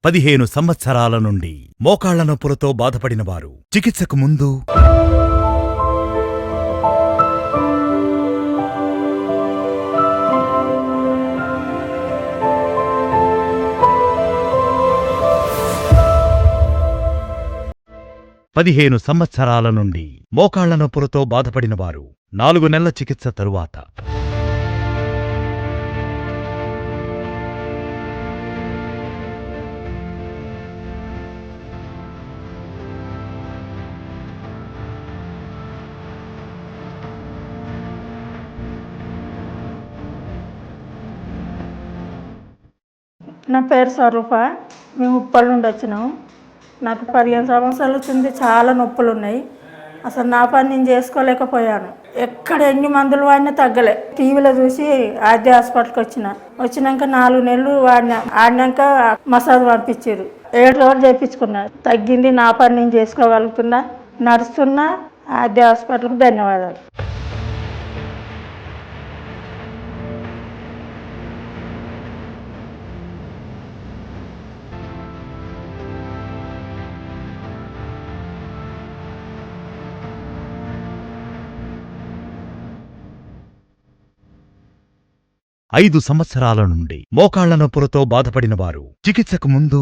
15 సంవత్సరాల నుండి మోకాళ్ల నొప్పులతో బాధపడినవారు చికిత్సకు ముందు 15 సంవత్సరాల నుండి మోకాళ్ల నొప్పులతో బాధపడినవారు 4 నెలల చికిత్స తరువాత నా పేరు స్వరూప. మేము ఉప్పల్ నుండి వచ్చినాము. నాకు 15 సంవత్సరాలు వచ్చింది. చాలా నొప్పులు ఉన్నాయి. అసలు నా పని నేను చేసుకోలేకపోయాను. ఎక్కడ ఎన్ని మందులు వాడినా తగ్గలే. టీవీలో చూసి ఆద్య హాస్పిటల్కి వచ్చినాక 4 నెలలు ఆడినాక మసాజ్ పంపించారు. 7 రోజులు చేయించుకున్నా. తగ్గింది. నా పని నేను చేసుకోగలుగుతున్నా, నడుస్తున్నా. ఆద్య హాస్పిటల్కి ధన్యవాదాలు. ఐదు సంవత్సరాల నుండి మోకాళ్ల నొప్పులతో బాధపడినవారు చికిత్సకు ముందు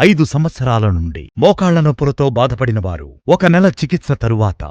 5 సంవత్సరాల నుండి మోకాళ్ల నొప్పులతో బాధపడినవారు 1 నెల చికిత్స తరువాత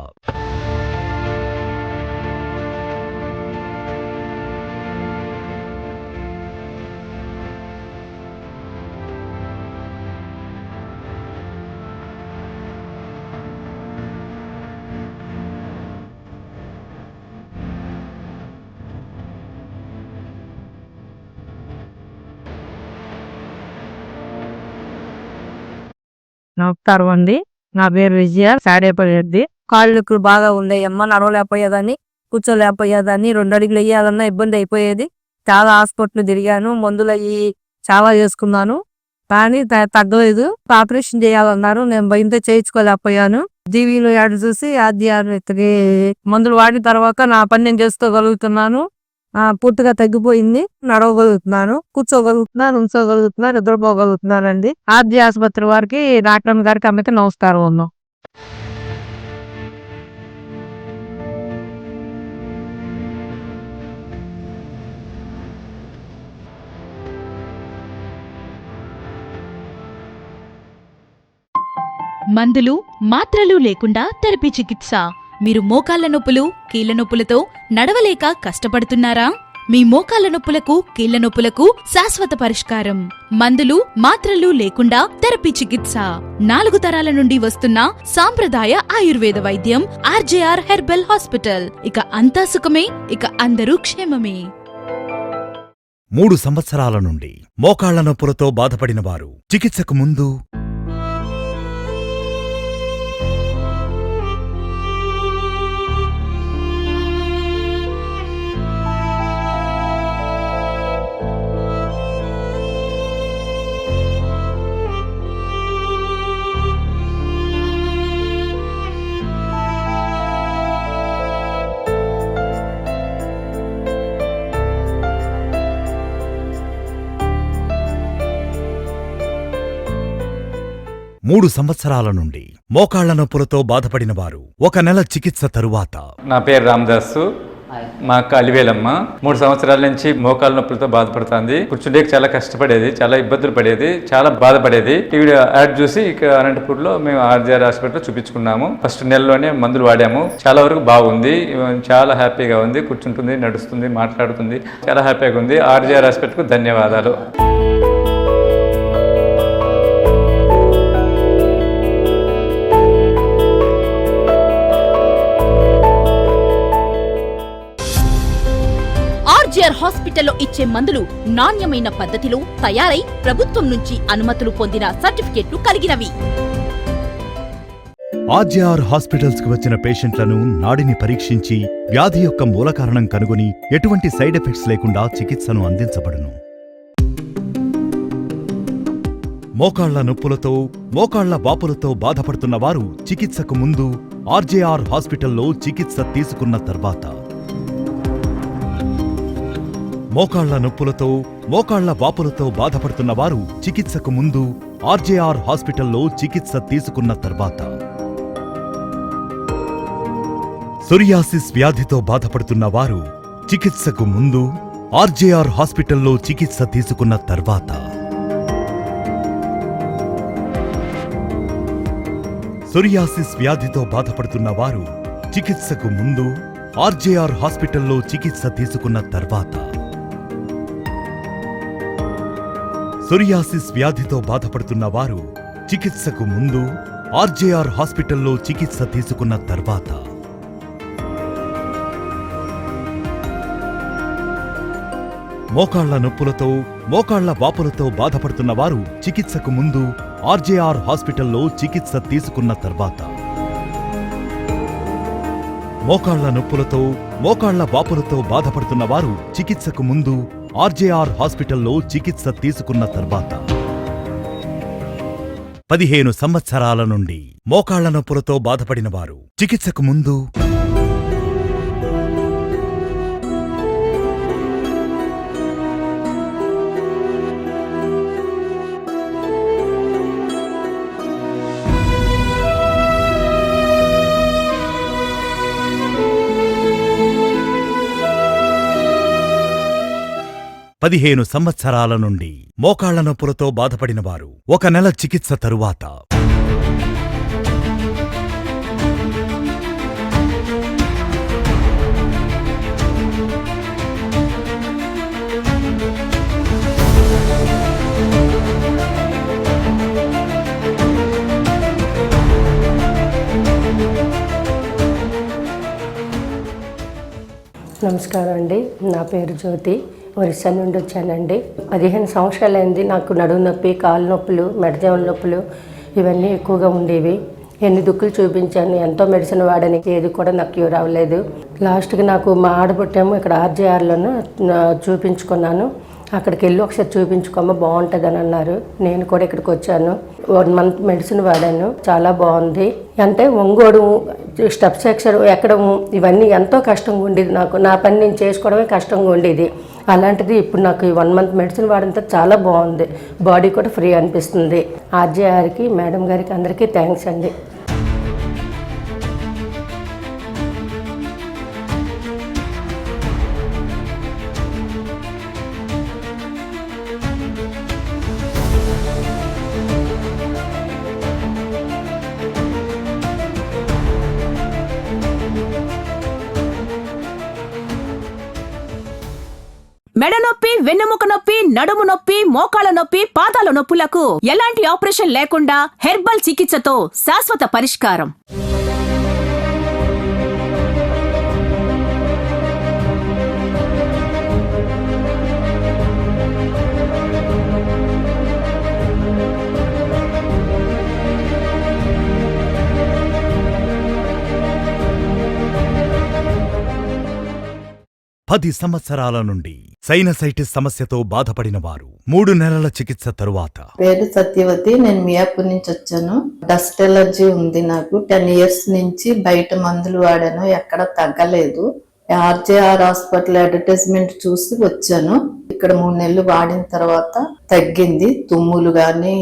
నమస్కారం అండి. నా పేరు విజయ. సాడేపల్లి. కాళ్ళకు బాగా ఉండేయమ్మ. నడవలేకపోయేదాన్ని, కూర్చోలేకపోయేదాన్ని. 2 అడుగులు వేయాలన్నా ఇబ్బంది అయిపోయేది. చాలా హాస్పిటల్ తిరిగాను, మందులు అయ్యి చాలా చేసుకున్నాను, కానీ తగ్గలేదు. ఆపరేషన్ చేయాలన్నారు. నేను భయంతో చేయించుకోలేకపోయాను. టీవీలో యాడ్ చూసి ఆద్యానికి మందులు వాడిన తర్వాత నా పని నేను చేసుకోగలుగుతున్నాను. పూర్తిగా తగ్గిపోయింది. నడవగలుగుతున్నాను, కూర్చోగలుగుతున్నాను, ఉంచోగలుగుతున్నాను, నిద్రపోగలుగుతున్నానండి. ఆద్య ఆసుపత్రి వారికి, డాక్టర్ గారికి అమ్మకి నమస్కారం ఉన్నాం. మందులు మాత్రలు లేకుండా థెరపీ చికిత్స. మీరు మోకాళ్ల నొప్పులు, కీళ్ల నొప్పులతో నడవలేక కష్టపడుతున్నారా? మీ మోకాళ్ల నొప్పులకు, కీళ్ల నొప్పులకు శాశ్వత పరిష్కారం. మందులు మాత్రలు లేకుండా థెరపీ చికిత్స. 4 తరాల నుండి వస్తున్న సాంప్రదాయ ఆయుర్వేద వైద్యం ఆర్జేఆర్ హెర్బల్ హాస్పిటల్. ఇక అంతా సుఖమే, ఇక అందరూ క్షేమమే. 3 సంవత్సరాల నుండి మోకాళ్ల నొప్పులతో బాధపడినవారు చికిత్సకు ముందు 3 సంవత్సరాల నుండి మోకాళ్ల నొప్పులతో బాధపడినవారు 1 నెల చికిత్స తరువాత. నా పేరు రామదాసు. మా అక్క అలివేలమ్మ. 3 సంవత్సరాల నుంచి మోకాళ్ళ నొప్పులతో బాధపడుతుంది. కూర్చుండేకి చాలా కష్టపడేది, చాలా ఇబ్బందులు పడేది, చాలా బాధపడేది. టీవీ యాడ్ చూసి ఇక్కడ అనంతపూర్లో మేము ఆర్జీఆర్ హాస్పిటల్లో చూపించుకున్నాము. ఫస్ట్ నెలలోనే మందులు వాడాము. చాలా వరకు బాగుంది. చాలా హ్యాపీగా ఉంది. కూర్చుంటుంది, నడుస్తుంది, మాట్లాడుతుంది. చాలా హ్యాపీగా ఉంది. ఆర్జీఆర్ హాస్పిటల్కు ధన్యవాదాలు. ఆర్జీఆర్ హాస్పిటల్లో ఇచ్చే మందులు నాణ్యమైన పద్ధతిలో తయారై ప్రభుత్వం నుంచి అనుమతులు పొందిన సర్టిఫికెట్లు కలిగినవి. ఆర్జేఆర్ హాస్పిటల్స్ కు వచ్చిన పేషెంట్లను నాడిని పరీక్షించి వ్యాధి యొక్క మూల కారణం కనుగొని ఎటువంటి సైడ్ ఎఫెక్ట్స్ లేకుండా చికిత్సను అందించబడును. మోకాళ్ల నొప్పులతో, మోకాళ్ల వాపులతో బాధపడుతున్న వారు చికిత్సకు ముందు ఆర్జేఆర్ హాస్పిటల్లో చికిత్స తీసుకున్న తర్వాత, మోకాళ్ల నొప్పులతో, మోకాళ్ల వాపులతో బాధపడుతున్న వారు చికిత్సకు ముందు ఆర్జేఆర్ హాస్పిటల్లో చికిత్స తీసుకున్న తర్వాత, సోరియాసిస్ వ్యాధితో బాధపడుతున్న వారు చికిత్సకు ముందు ఆర్జేఆర్ హాస్పిటల్లో చికిత్స తీసుకున్న తర్వాత, సోరియాసిస్ వ్యాధితో బాధపడుతున్న వారు చికిత్సకు ముందు ఆర్జేఆర్ హాస్పిటల్లో చికిత్స తీసుకున్న తర్వాత, సోరియాసిస్ వ్యాధితో బాధపడుతున్న వారు చికిత్సకు ముందు ఆర్జేఆర్ హాస్పిటల్లో చికిత్స తీసుకున్న తర్వాత, మోకాళ్ల నొప్పులతో, మోకాళ్ల వాపులతో బాధపడుతున్న వారు చికిత్సకు ముందు ఆర్జేఆర్ హాస్పిటల్లో చికిత్స తీసుకున్న తర్వాత, మోకాళ్ల నొప్పులతో, మోకాళ్ల వాపులతో బాధపడుతున్న వారు చికిత్సకు ముందు ఆర్జేఆర్ హాస్పిటల్లో చికిత్స తీసుకున్న తర్వాత, 15 సంవత్సరాల నుండి మోకాళ్ల నొప్పులతో బాధపడిన వారు చికిత్సకు ముందు, పదిహేను సంవత్సరాల నుండి మోకాళ్ల నొప్పులతో బాధపడిన వారు 1 నెల చికిత్స తరువాత, నమస్కారం అండి. నా పేరు జ్యోతి. ఒరిస్సా నుండి వచ్చానండి. 15 సంవత్సరాలైంది. నాకు నడుము నొప్పి, కాలు నొప్పులు, మెడజేమల నొప్పులు ఇవన్నీ ఎక్కువగా ఉండేవి. ఎన్ని దుక్కులు చూపించాను, ఎంతో మెడిసిన్ వాడని, ఏది కూడా నాకు క్యూర్ అవ్వలేదు. లాస్ట్కి నాకు మా ఆడబుట్టేమో ఇక్కడ ఆర్జేఆర్లోనూ చూపించుకున్నాను. అక్కడికి వెళ్ళి ఒకసారి చూపించుకోమా బాగుంటుంది అని అన్నారు. నేను కూడా ఇక్కడికి వచ్చాను. 1 మంత్ మెడిసిన్ వాడాను. చాలా బాగుంది. అంటే ఒంగోడు, స్టెప్స్ ఎక్కడం ఇవన్నీ ఎంతో కష్టంగా ఉండేది. నాకు నా పని నేను చేసుకోవడమే కష్టంగా ఉండేది. అలాంటిది ఇప్పుడు నాకు 1 మంత్ మెడిసిన్ వాడినంత చాలా బాగుంది. బాడీ కూడా ఫ్రీ అనిపిస్తుంది. ఆర్జేఆర్కి, మేడం గారికి అందరికీ థ్యాంక్స్ అండి. మెడ నొప్పి, వెన్నెముక నొప్పి, నడుము నొప్పి, మోకాళ్ళ నొప్పి, పాదాల నొప్పులకు ఎలాంటి ఆపరేషన్ లేకుండా హెర్బల్ చికిత్సతో శాశ్వత పరిష్కారం. పది సంవత్సరాల నుండి సైనసైటిస్ సమస్యతో బాధపడిన వారు 3 నెలల చికిత్స తరువాత, పేరు సత్యవతి. నేను మియాపూర్ నుంచి వచ్చాను. డస్ట్ ఎలర్జీ ఉంది నాకు. 10 ఇయర్స్ నుంచి బయట మందులు వాడాను, ఎక్కడ తగ్గలేదు. ఆర్జేఆర్ హాస్పిటల్ అడ్వర్టైజ్మెంట్ చూసి వచ్చాను. ఇక్కడ 3 నెలలు వాడిన తర్వాత తగ్గింది. తుమ్ములు కానీ,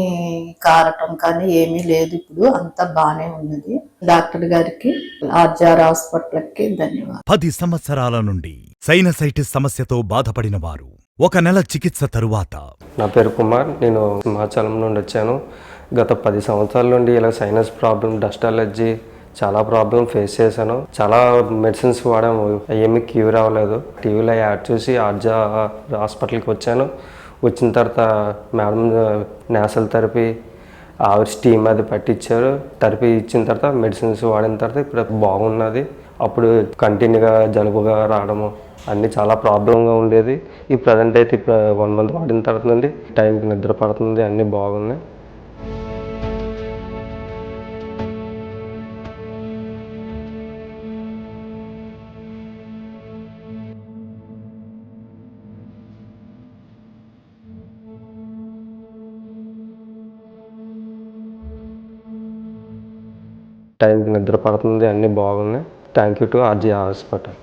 కారటం కానీ ఏమీ లేదు. ఇప్పుడు అంతా బానే ఉన్నది. డాక్టర్ గారికి, ఆర్జేఆర్ హాస్పిటల్కి ధన్యవాదాలు. 10 సంవత్సరాల నుండి సైనసైటిస్ సమస్యతో బాధపడిన వారు 1 నెల చికిత్స తరువాత, నా పేరు కుమార్. నేను హిమాచలం నుండి వచ్చాను. గత 10 సంవత్సరాల నుండి ఇలా సైనస్ ప్రాబ్లం, డస్ట్ అలర్జీ చాలా ప్రాబ్లం ఫేస్ చేశాను. చాలా మెడిసిన్స్ వాడాము, ఏమీ క్యూర్ అవ్వలేదు. టీవీలో యాడ్ చూసి ఆర్జా హాస్పిటల్కి వచ్చాను. వచ్చిన తర్వాత మేడం నేసల్ థెరపీ, ఆవిరి స్టీమ్ అది పట్టించారు. థెరపీ ఇచ్చిన తర్వాత మెడిసిన్స్ వాడిన తర్వాత ఇప్పుడు బాగున్నది. అప్పుడు కంటిన్యూగా జలుబుగా రావడము అన్నీ చాలా ప్రాబ్లంగా ఉండేది. ఈ ప్రజెంట్ అయితే ఇప్పుడు 1 మంత్ వాడిన తర్వాత నుండి టైంకి నిద్ర పడుతుంది, అన్నీ బాగున్నాయి. టైంకి నిద్ర పడుతుంది, అన్నీ బాగున్నాయి. Thank you to RJ hospital.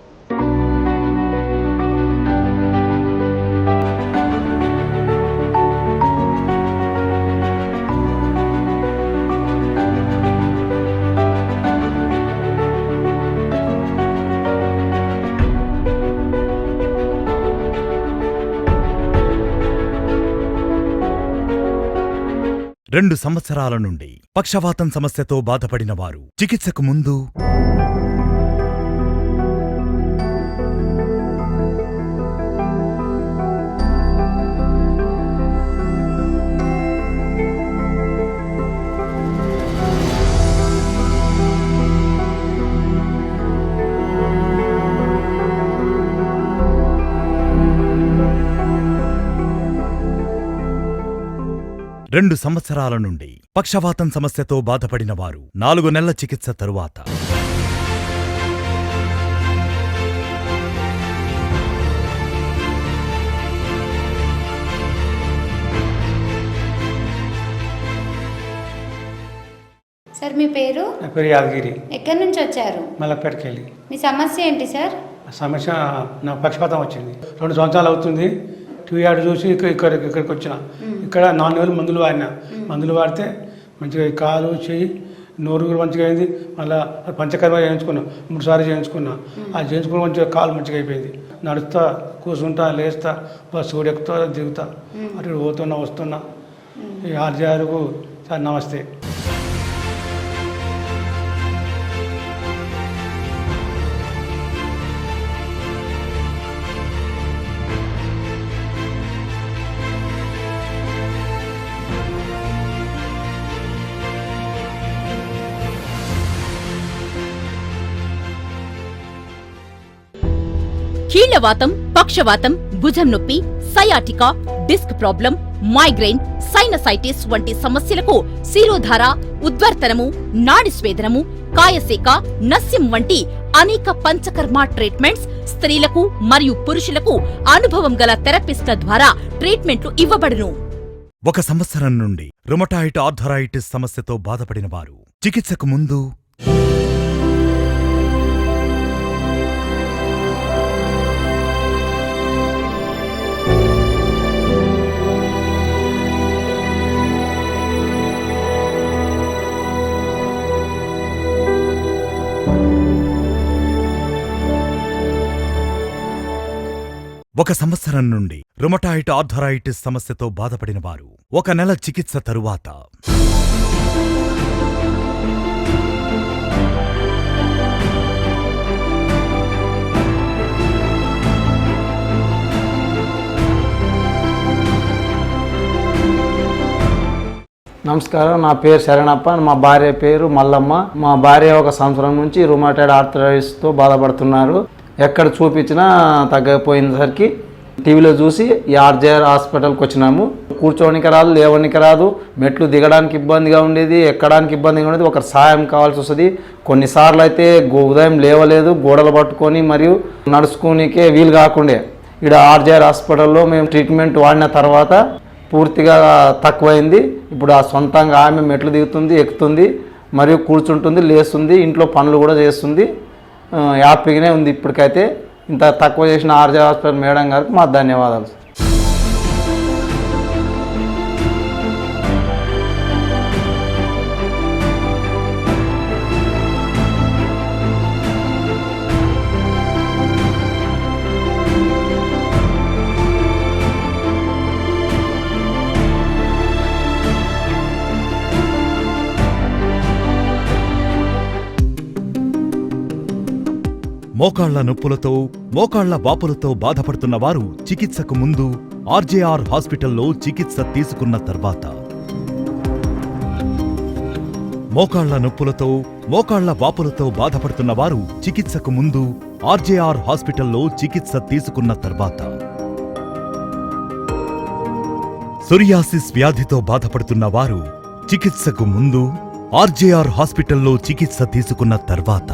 రెండు సంవత్సరాల నుండి పక్షవాతం సమస్యతో బాధపడిన వారు చికిత్సకు ముందు రెండు సంవత్సరాల నుండి పక్షవాతం సమస్యతో బాధపడిన వారు 4 నెలల చికిత్స తరువాత సార్ మీ పేరు? నా పేరు యాదగిరి. ఎక్కడి నుంచి వచ్చారు? మల్లపేటకి వెళ్ళి. మీ సమస్య ఏంటి సార్? సమస్య నా పక్షపాతం వచ్చింది. 2 సంవత్సరాలు అవుతుంది. టీవీ యాడ్ చూసి ఇక్కడికి వచ్చిన. ఇక్కడ 4 నెలలు మందులు వాడినా. మందులు వాడితే మంచిగా కాలు చెయ్యి నోరు కూడా మంచిగా అయింది. మళ్ళీ పంచకర్మ చేయించుకున్నా, 3 సార్లు చేయించుకున్నా. అది చేయించుకున్న మంచిగా కాలు మంచిగా అయిపోయింది. నడుస్తా, కూర్చుంటా, లేస్తా, బస్సు కూడా ఎక్కుతా, దిగుతా, అటు పోతున్నా వస్తున్నా. ఈ ఆర్జేఆర్కు సార్ నమస్తే. కీళ్లవాతం, పక్షవాతం, భుజం నొప్పి, sciatica, disc problem, migraine, sinusitis వంటి సమస్యలకు శిరోధార, ఉద్వర్తనము, నాడి స్వేదనము, కాయసేక, నస్యం వంటి అనేక పంచకర్మ ట్రీట్మెంట్స్ స్త్రీలకు మరియు పురుషులకు అనుభవం గల థెరపిస్ట్ల ద్వారా ట్రీట్మెంట్లు ఇవ్వబడును. 1 సంవత్సరం నుండి రుమటాయిడ్ ఆర్థరైటిస్ సమస్యతో బాధపడిన వారు చికిత్సకు ముందు ఒక సంవత్సరం నుండి రుమటాయిడ్ ఆర్థరైటిస్ సమస్యతో బాధపడిన వారు 1 నెల చికిత్స తరువాత నమస్కారం, నా పేరు శరణప్ప, మా భార్య పేరు మల్లమ్మ. మా భార్య 1 సంవత్సరం నుంచి రుమటాయిడ్ ఆర్థరైటిస్తో బాధపడుతున్నారు. ఎక్కడ చూపించినా తగ్గపోయినసరికి టీవీలో చూసి ఈ ఆర్జేఆర్ హాస్పిటల్కి వచ్చినాము. కూర్చోనికి రాదు, లేవనికి రాదు, మెట్లు దిగడానికి ఇబ్బందిగా ఉండేది, ఎక్కడానికి ఇబ్బందిగా ఉండేది, ఒకరి సాయం కావాల్సి వస్తుంది. కొన్నిసార్లు అయితే ఉదయం లేవలేదు, గోడలు పట్టుకొని మరియు నడుచుకోనికే వీలు కాకుండే. ఇక్కడ ఆర్జేఆర్ హాస్పిటల్లో మేము ట్రీట్మెంట్ వాడిన తర్వాత పూర్తిగా తక్కువైంది. ఇప్పుడు ఆ సొంతంగా ఆమె మెట్లు దిగుతుంది, ఎక్కుతుంది, మరియు కూర్చుంటుంది, లేస్తుంది, ఇంట్లో పనులు కూడా చేస్తుంది. హ్యాపీగానే ఉంది. ఇప్పటికైతే ఇంత తక్కువ చేసిన ఆర్జే హాస్పిటల్ మేడం గారికి మా ధన్యవాదాలు. మోకాళ్ల నొప్పులతో మోకాళ్ల వాపులతో బాధపడుతున్న వారు చికిత్సకు ముందు ఆర్జేఆర్ హాస్పిటల్లో చికిత్స తీసుకున్న తర్వాత మోకాళ్ల నొప్పులతో మోకాళ్ల వాపులతో బాధపడుతున్న వారు చికిత్సకు ముందు ఆర్జేఆర్ హాస్పిటల్లో చికిత్స తీసుకున్న తర్వాత సోరియాసిస్ వ్యాధితో బాధపడుతున్న వారు చికిత్సకు ముందు ఆర్జేఆర్ హాస్పిటల్లో చికిత్స తీసుకున్న తర్వాత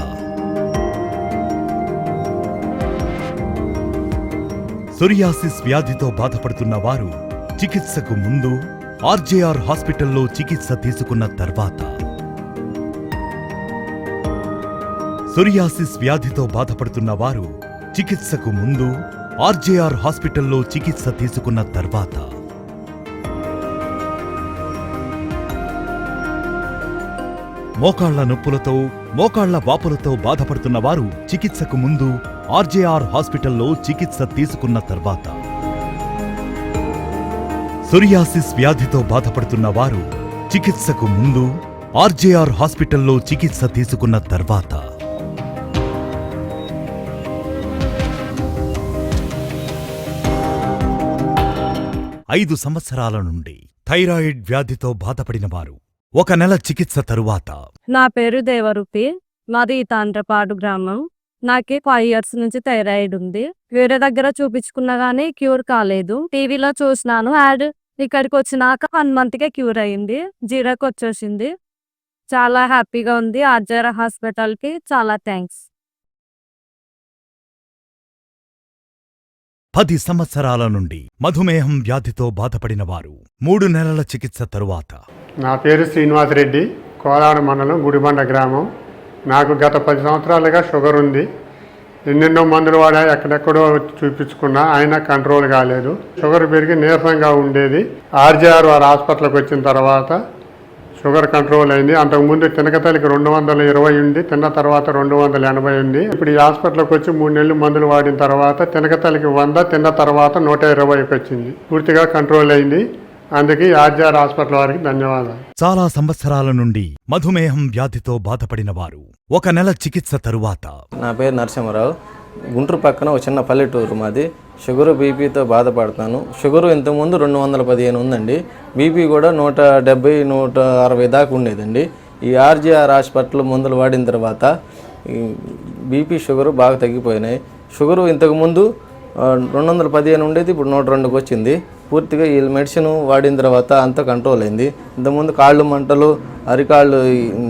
సోరియాసిస్ వ్యాధితో బాధపడుతున్న వారు చికిత్సకు ముందు ఆర్జేఆర్ హాస్పిటల్లో చికిత్స తీసుకున్న తర్వాత సోరియాసిస్ వ్యాధితో బాధపడుతున్న వారు చికిత్సకు ముందు ఆర్జేఆర్ హాస్పిటల్లో చికిత్స తీసుకున్న తర్వాత మోకాళ్ల నొప్పులతో మోకాళ్ల వాపులతో బాధపడుతున్న వారు చికిత్సకు ముందు ఆర్జేఆర్ హాస్పిటల్లో చికిత్స తీసుకున్న తర్వాత సోరియాసిస్ వ్యాధితో బాధపడుతున్న వారు చికిత్సకు ముందు ఆర్జేఆర్ హాస్పిటల్లో చికిత్స తీసుకున్న తర్వాత 5 సంవత్సరాల నుండి థైరాయిడ్ వ్యాధితో బాధపడిన వారు 1 నెల చికిత్స తరువాత నా పేరు దేవరూపి, మాది తాండ్రపాడు గ్రామం. నాకే 5 years నుంచి థైరాయిడ్ ఉంది. వేరే దగ్గర చూపించుకున్నా గానీ క్యూర్ కాలేదు. టీవీలో చూసినాను యాడ్, ఇక్కడికి వచ్చినాక 1 month కే క్యూర్ అయింది. జీరోకి వచ్చేసింది. చాలా హ్యాపీగా ఉంది. ఆర్జేఆర్ హాస్పిటల్కి చాలా థ్యాంక్స్. 10 సంవత్సరాల నుండి మధుమేహం వ్యాధితో బాధపడిన వారు 3 నెలల చికిత్స తరువాత నా పేరు శ్రీనివాసరెడ్డి, కోలాడ మండలం గుడిబండ గ్రామం. నాకు గత 10 సంవత్సరాలుగా షుగర్ ఉంది. ఎన్నెన్నో మందులు వాడా, ఎక్కడెక్కడో చూపించుకున్నా అయినా కంట్రోల్ కాలేదు. షుగర్ పెరిగి నీరసంగా ఉండేది. ఆర్జేఆర్ వారి హాస్పిటల్కి వచ్చిన తర్వాత షుగర్ కంట్రోల్ అయింది. అంతకుముందు తినకతలికి 220 ఉంది, తిన్న తర్వాత 280 ఉంది. ఇప్పుడు ఈ హాస్పిటల్కి వచ్చి 3 నెలలు మందులు వాడిన తర్వాత తినకతలికి 100, తిన్న తర్వాత 120కి వచ్చింది. పూర్తిగా కంట్రోల్ అయింది. అందుకే ఆర్జేఆర్ హాస్పిటల్ వారికి ధన్యవాదాలు. చాలా సంవత్సరాల నుండి మధుమేహం వ్యాధితో బాధపడిన వారు 1 నెల చికిత్స తరువాత నా పేరు నరసింహరావు, గుంటూరు పక్కన ఒక చిన్న పల్లెటూరు మాది. షుగరు బీపీతో బాధపడతాను. షుగరు ఇంతకుముందు 215 ఉందండి. బీపీ కూడా 170, 160 దాకా ఉండేదండి. ఈ ఆర్జేఆర్ హాస్పిటల్ మందులు వాడిన తర్వాత బీపీ షుగరు బాగా తగ్గిపోయినాయి. షుగరు ఇంతకుముందు 215 ఉండేది, ఇప్పుడు 102కి వచ్చింది. పూర్తిగా ఈ మెడిసిన్ వాడిన తర్వాత అంతా కంట్రోల్ అయింది. ఇంతకుముందు కాళ్ళు మంటలు, అరికాళ్ళు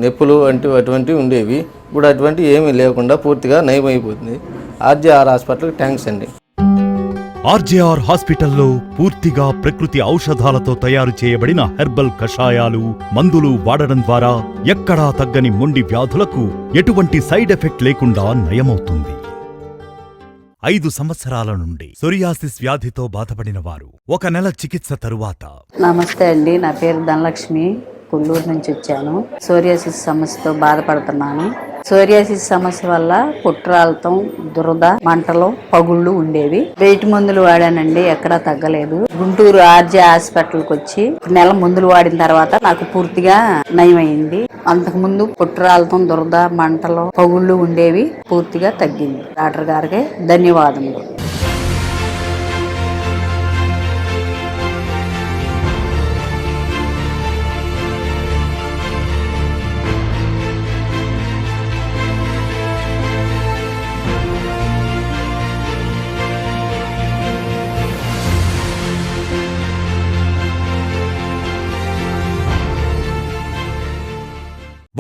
నొప్పులు అటువంటివి ఉండేవి. ఇప్పుడు అటువంటివి ఏమీ లేకుండా పూర్తిగా నయమైపోతుంది. ఆర్జేఆర్ హాస్పిటల్కి థ్యాంక్స్ అండి. ఆర్జేఆర్ హాస్పిటల్లో పూర్తిగా ప్రకృతి ఔషధాలతో తయారు చేయబడిన హెర్బల్ కషాయాలు, మందులు వాడడం ద్వారా ఎక్కడా తగ్గని మొండి వ్యాధులకు ఎటువంటి సైడ్ ఎఫెక్ట్ లేకుండా నయమవుతుంది. 5 సంవత్సరాల నుండి సోరియాసిస్ వ్యాధితో బాధపడిన వారు 1 నెల చికిత్స తరువాత నమస్తే అండి, నా పేరు ధనలక్ష్మి, కొల్లూరు నుంచి వచ్చాను. సోరియాసిస్ సమస్యతో బాధపడుతున్నాను. సోరియాసిస్ సమస్య వల్ల పుట్రాలతం, దురద, మంటలు, పగుళ్ళు ఉండేవి. వెయిట్ మందులు వాడానండి, ఎక్కడా తగ్గలేదు. గుంటూరు ఆర్జే హాస్పిటల్కి వచ్చి 1 నెల మందులు వాడిన తర్వాత నాకు పూర్తిగా నయమైంది. అంతకుముందు పుట్రాలతం, దురద, మంటలు, పగుళ్ళు ఉండేవి, పూర్తిగా తగ్గింది. డాక్టర్ గారికి ధన్యవాదములు.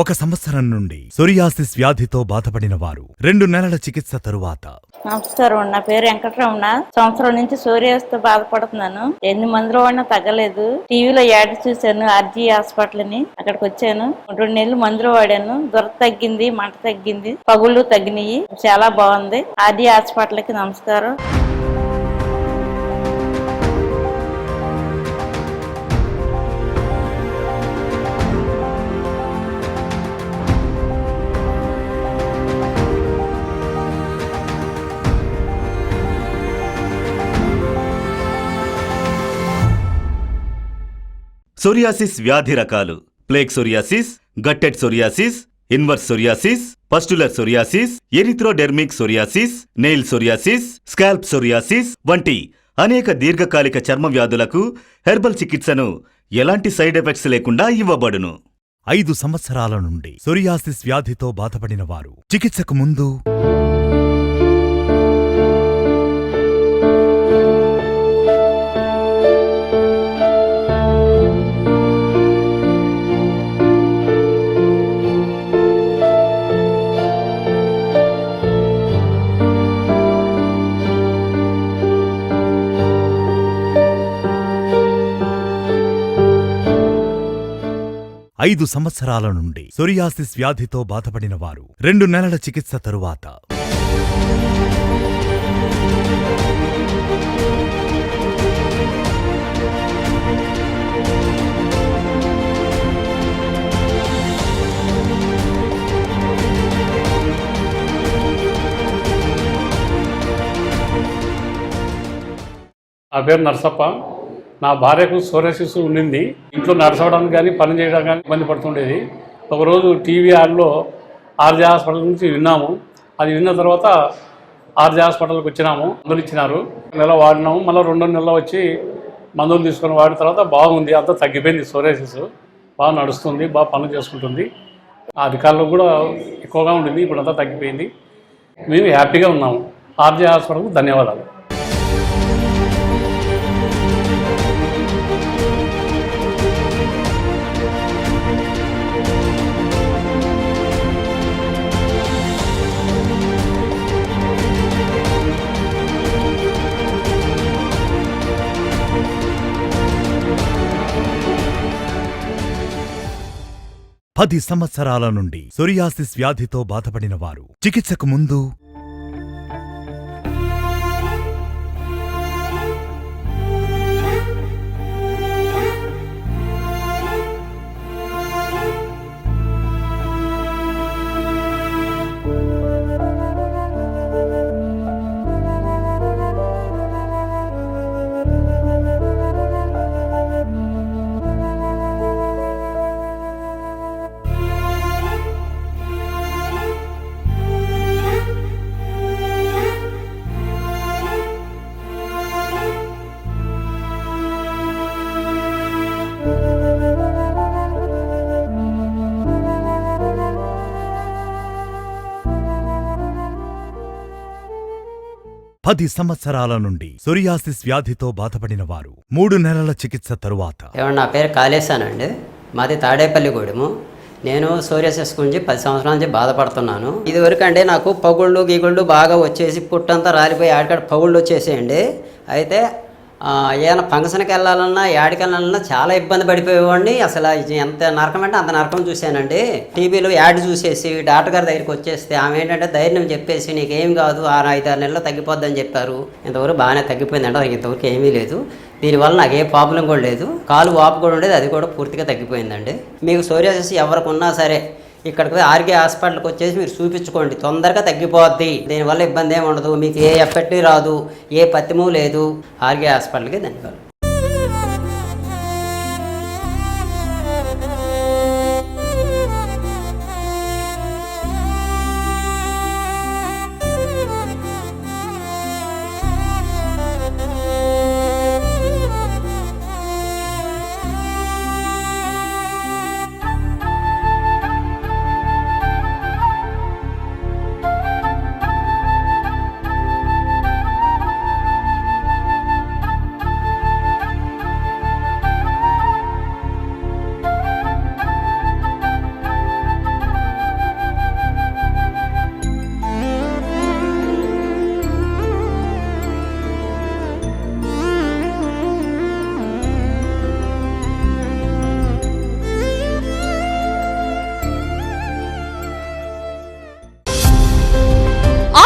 ఒక సంవత్సరం నుండి సోరియాసిస్ వ్యాధితో బాధపడిన వారు 2 నెలల చికిత్స తరువాత నమస్కారం, నా పేరు వెంకటరమణ. సంవత్సరం నుంచి సోరియాసిస్ తో బాధపడుతున్నాను. ఎన్ని మందులు వాడినా తగ్గలేదు. టీవీలో యాడ్ చూశాను ఆర్జీ హాస్పిటల్ అని, అక్కడికి వచ్చాను. 2 నెలలు మందులు వాడాను. దురద తగ్గింది, మంట తగ్గింది, పగుళ్ళు తగ్గినాయి. చాలా బాగుంది. ఆర్జీ హాస్పిటల్ కి నమస్కారం. సోరియాసిస్ వ్యాధి రకాలు: plaque psoriasis, guttate psoriasis, inverse psoriasis, pustular psoriasis, erythrodermic psoriasis, nail psoriasis, scalp psoriasis వంటి అనేక దీర్ఘకాలిక చర్మ వ్యాధులకు హెర్బల్ చికిత్సను ఎలాంటి సైడ్ ఎఫెక్ట్స్ లేకుండా ఇవ్వబడును. 5 సంవత్సరాల నుండి సోరియాసిస్ వ్యాధితో బాధపడిన వారు చికిత్సకు ముందు 5 సంవత్సరాల నుండి సోరియాసిస్ వ్యాధితో బాధపడిన వారు 2 నెలల చికిత్స తరువాత నా పేరు నరసప్ప. నా భార్యకు సోరియాసిస్ ఉండింది. ఇంట్లో నడచడానికి కానీ పని చేయడానికి కానీ ఇబ్బంది పడుతుండేది. ఒకరోజు టీవీ యాడ్లో ఆర్జే హాస్పిటల్ నుంచి విన్నాము. అది విన్న తర్వాత ఆర్జే హాస్పిటల్కి వచ్చినాము. మందులు ఇచ్చినారు. నెల వాడినాము. మళ్ళీ 2 నెలలు వచ్చి మందులు తీసుకొని వాడిన తర్వాత బాగుంది, అంతా తగ్గిపోయింది. సోరియాసిస్ బాగా నడుస్తుంది, బాగా పనులు చేసుకుంటుంది. అధికారులకు కూడా ఎక్కువగా ఉండింది, ఇప్పుడు అంతా తగ్గిపోయింది. మేము హ్యాపీగా ఉన్నాము. ఆర్జే హాస్పిటల్కు ధన్యవాదాలు. పది సంవత్సరాల నుండి సోరియాసిస్ వ్యాధితో బాధపడిన వారు చికిత్సకు ముందు పది సంవత్సరాల నుండి సోరియాసిస్ వ్యాధితో బాధపడిన వారు 3 నెలల చికిత్స తరువాత నా పేరు కాళేశానండి. మాది తాడేపల్లిగూడెము. నేను సోరియాసిస్ గురించి 10 సంవత్సరాల నుంచి బాధపడుతున్నాను. ఇదివరకు అండి నాకు పగుళ్ళు గీగుళ్ళు బాగా వచ్చేసి పుట్టంతా రాలిపోయి ఆడికాడ పగుళ్ళు వచ్చేసేయండి. అయితే ఏదైనా ఫంక్షన్కి వెళ్ళాలన్నా యాడికి వెళ్ళాలన్నా చాలా ఇబ్బంది పడిపోయేవాడిని. అసలు ఎంత నరకం అంటే అంత నరకం చూశానండి. టీవీలో యాడ్ చూసేసి డాక్టర్ గారి దగ్గరికి వచ్చేస్తే ఆమె ఏంటంటే ధైర్యం చెప్పేసి నీకేం కాదు 5-6 నెలలు తగ్గిపోద్దని చెప్పారు. ఇంతవరకు బాగానే తగ్గిపోయిందంటే అది ఇంతవరకు ఏమీ లేదు. దీనివల్ల నాకు ఏ ప్రాబ్లం కూడా లేదు. కాలు వాపు కూడా ఉండేది, అది కూడా పూర్తిగా తగ్గిపోయిందండి. మీకు సోరియాసిస్ ఎవరికి ఉన్నా సరే ఇక్కడికి ఆర్కే హాస్పిటల్కి వచ్చేసి మీరు చూపించుకోండి, తొందరగా తగ్గిపోద్ది. దీనివల్ల ఇబ్బంది ఏమి ఉండదు, మీకు ఏ ఎఫెక్ట్ రాదు, ఏ పత్యము లేదు. ఆర్కే హాస్పిటల్కి ధన్యవాదాలు.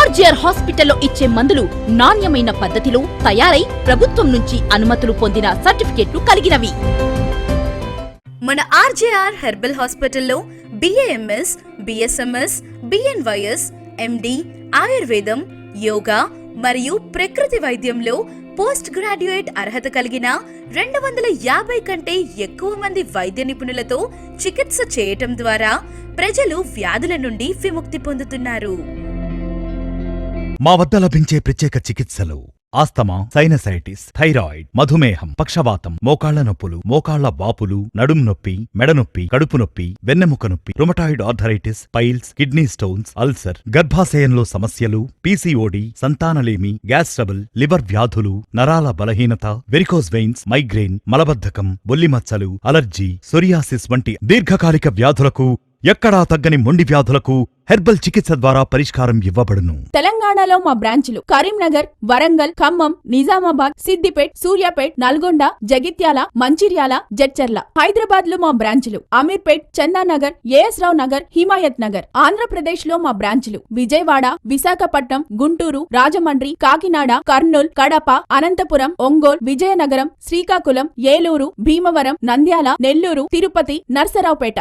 ఆర్జీఆర్ హాస్పిటల్లో ఇచ్చే మందులు నాణ్యమైన పద్ధతిలో తయారై ప్రభుత్వం నుంచి అనుమతులు పొందిన సర్టిఫికెట్లు కలిగినవి. మన ఆర్జేఆర్ హెర్బల్ హాస్పిటల్లో బిఏఎంఎస్, బిఎస్ఎంఎస్, బిఎన్వైఎస్, ఎండి, ఆయుర్వేదం, యోగా మరియు ప్రకృతి వైద్యంలో పోస్ట్ గ్రాడ్యుయేట్ అర్హత కలిగిన 250 కంటే ఎక్కువ మంది వైద్య నిపుణులతో చికిత్స చేయటం ద్వారా ప్రజలు వ్యాధుల నుండి విముక్తి పొందుతున్నారు. మా వద్ద లభించే ప్రత్యేక చికిత్సలు ఆస్తమా, సైనసైటిస్, థైరాయిడ్, మధుమేహం, పక్షవాతం, మోకాళ్ల నొప్పులు, మోకాళ్ల వాపులు, నడుం నొప్పి, మెడనొప్పి, కడుపు నొప్పి, వెన్నెముక నొప్పి, rheumatoid arthritis, piles, kidney stones, ulcer, గర్భాశయంలో సమస్యలు, పీసీఓడి, సంతానలేమి, గ్యాస్ ట్రబుల్, లివర్ వ్యాధులు, నరాల బలహీనత, వెరికోస్ వెయిన్స్, మైగ్రేన్, మలబద్ధకం, బొల్లిమచ్చలు, అలర్జీ, సోరియాసిస్ వంటి దీర్ఘకాలిక వ్యాధులకు ఎక్కడా తగ్గని మొండి వ్యాధులకు హెర్బల్ చికిత్స ద్వారా పరిష్కారం ఇవ్వబడును. తెలంగాణలో మా బ్రాంచులు కరీంనగర్, వరంగల్, ఖమ్మం, నిజామాబాద్, సిద్దిపేట్, సూర్యాపేట్, నల్గొండ, జగిత్యాల, మంచిర్యాల, జడ్చర్ల. హైదరాబాద్ లో మా బ్రాంచులు అమీర్పేట్, చందానగర్, ఏఎస్ రావు నగర్, హిమాయత్ నగర్. ఆంధ్రప్రదేశ్ లో మా బ్రాంచులు విజయవాడ, విశాఖపట్నం, గుంటూరు, రాజమండ్రి, కాకినాడ, కర్నూల్, కడప, అనంతపురం, ఒంగోల్, విజయనగరం, శ్రీకాకుళం, ఏలూరు, భీమవరం, నంద్యాల, నెల్లూరు, తిరుపతి, నర్సరావుపేట.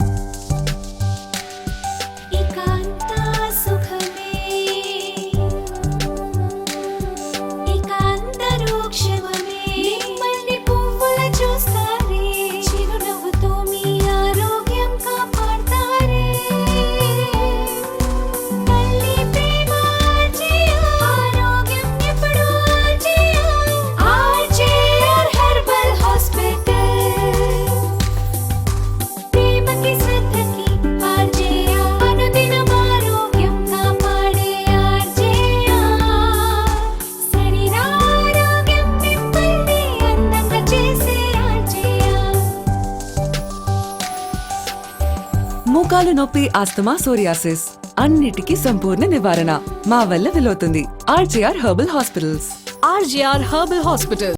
మోకాలు నొప్పి, ఆస్తమా, సోరియాసిస్ అన్నిటికీ సంపూర్ణ నివారణ మా వల్ల వీలవుతుంది. RJR herbal hospitals. RJR herbal hospital.